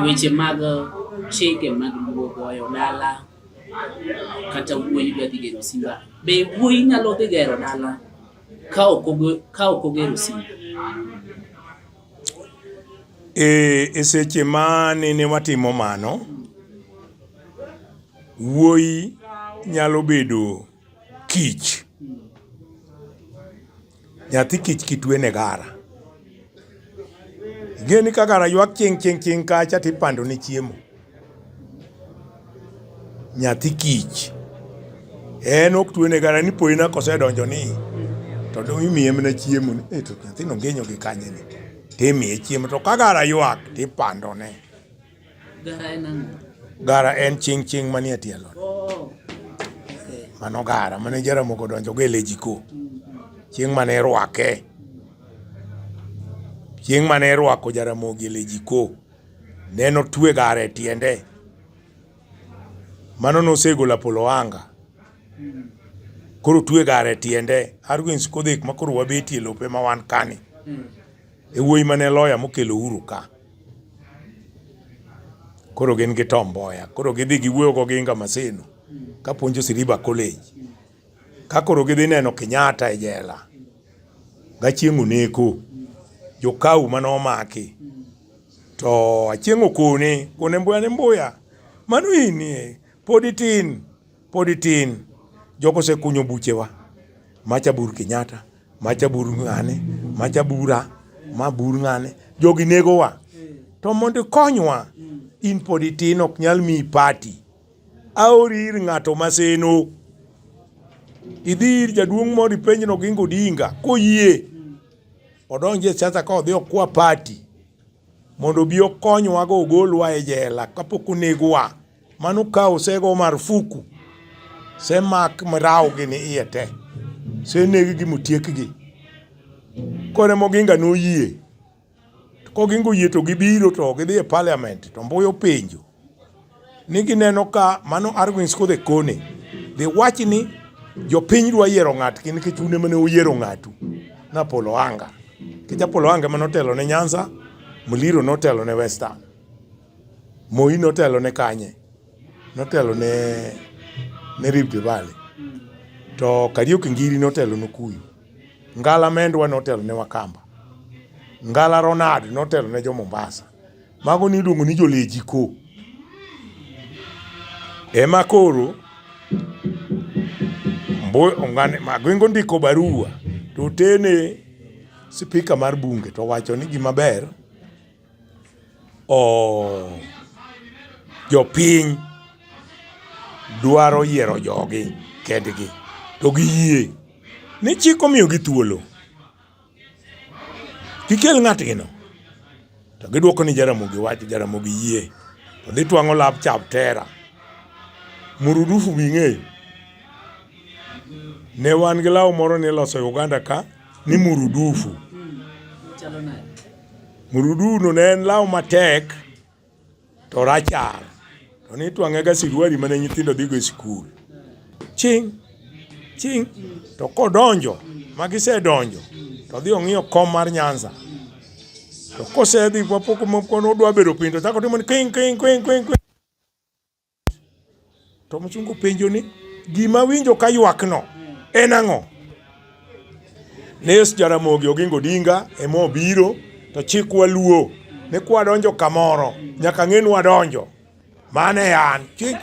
weche mag chike mag goyo dala kata wuoyi dwa dhi gero simba. Be wuoyi nyalo dhi gero dala ka ok ogero simba? E seche ma nene watimo mano, wuoyi nyalo bedo kich. Nyathi kich kitwene gara. Geni ka gara ywak ching kacha tipando ni chiemo. Nyathi kich en ok twene gara ni poina kosedonjo ni to do imiye mana chiemo ni to nyathino ngenyo gi kanye ni timiye chiemo to ka gara ywak tipando ne. Gara en ang'o? Gara en ching manie tielo. Okay. Mano gara mane Jaramogi donjo go e lejiko. Chieng' mane rwake. Chieng' mane rwako Jaramogi e lejiko. Neno twe gara e tiende. Mano nosegolo Apolo Wanga. Koro twe gara e tiende. Arwins kodhek ma koro wabetie lope ma wan kani. E wuoyi mane loya mokelo Uhuru ka. Koro gin gi Tom Mboya. Koro gidhi giwuoyo go Ginga Maseno. Ka puonjo Siriba College. Ka koro gidhi neno Kenyatta e jela. Gachieng' oneko. Jokau manomaki. To achieng' okone. Kone Mboya. Mano inie. Podi tin. Jogo se kunyo buchewa. Macha bur Kenyatta. Macha bur ng'ane. Macha bura. Ma bur ng'ane. Jogi nego wa. To mondo konywa. In podi tin ok nyal mi party. Aori ir ng'ato Maseno. Idhi ir jaduong' moro ipenjno Oginga Odinga. Koyie. Odonje siasa ka odhi okwa party. Mondo bi okonywa go ogolwa e jela kapok onegowa. Mano ka osego marufuku. Se mak mrao gi ni iye te. Se negi gi motiek gi. Kone Oginga noyie. Ko Oginga oyie to gibiro to gidhi e parliament to Mboya penjo. Ni gineno ka mano Arwins kodhe kone. Dhi wach ni jopiny dwa yiero ng'at kini kichune mane oyiero ng'atu. Na Apolo Wanga. Kich Apolo Wanga manotelo ne Nyanza. Muliro notelo ne Western. Moi notelo ne kanye. Notelo ne Rift Valley. To Kariuki Ngiri notelo ne Kuyu. Ngala Mendwa notelo ne Wakamba. Ngala Ronald notelo ne jo Mombasa. Mago ni luongo ni jolejiko. Ema koro Magwengo ndiko barua to tene speaker mar bunge to wacho ni gima ber jopiny dwaro yiero jogi kendgi to giyie ni chik omiyo gi thuolo gikel ng'atgi no to gidwoko ni Jaramogi wach Jaramogi yie to dhi twang'o lap Chaptera. Murudufu bing'eyo. Ne wan gi law moro ni loso Uganda ka ni murudufu. Murudufu no ne en law matek to rachar. To ni twang'e ga Sigwari mane nyithindo dhigo e skul. Ching. To kodonjo, magisedonjo, to dhi ong'iyo kom mar Nyanza. To kosedhi kapok mokono odwa bedo piny to chako timo ni king. To mchungu penjo ni gima winjo ka ywak no en ang'o? Nes Jaramogi Oginga Odinga emo biro to chikwa luo ne kwa donjo kamoro nyaka ng'enu wadonjo. Mane yan ching.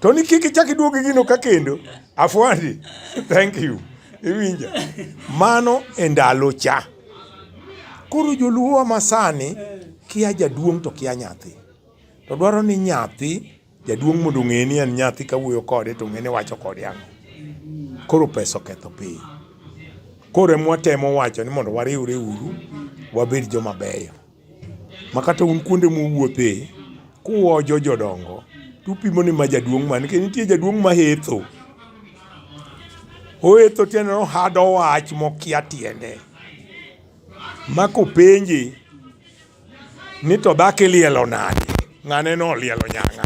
To ni kiki chaki duogi gino ka kendo. Afwandi. Thank you. Iwinja. Mano endalo cha. Koro joluo masani kia jaduong' to kia nyathi. To dwaro ni nyathi jaduong' mondo ng'e ni en nyathi ka wuoyo kode to ng'e ni wacho kode ang'o. Koro pesa oketho piny. Koro mwatemo wacho ni mondo wariwre uru wabed joma beyo. Makata un kuonde muwuothe kuojo jodongo tupimo ni ma jaduong' man ke nitie jaduong' ma hetho. Ohetho tiende no hado wach mokia tiende. Mako penji ni to dhake lielo nade. Ng'ane no lielo nyanga.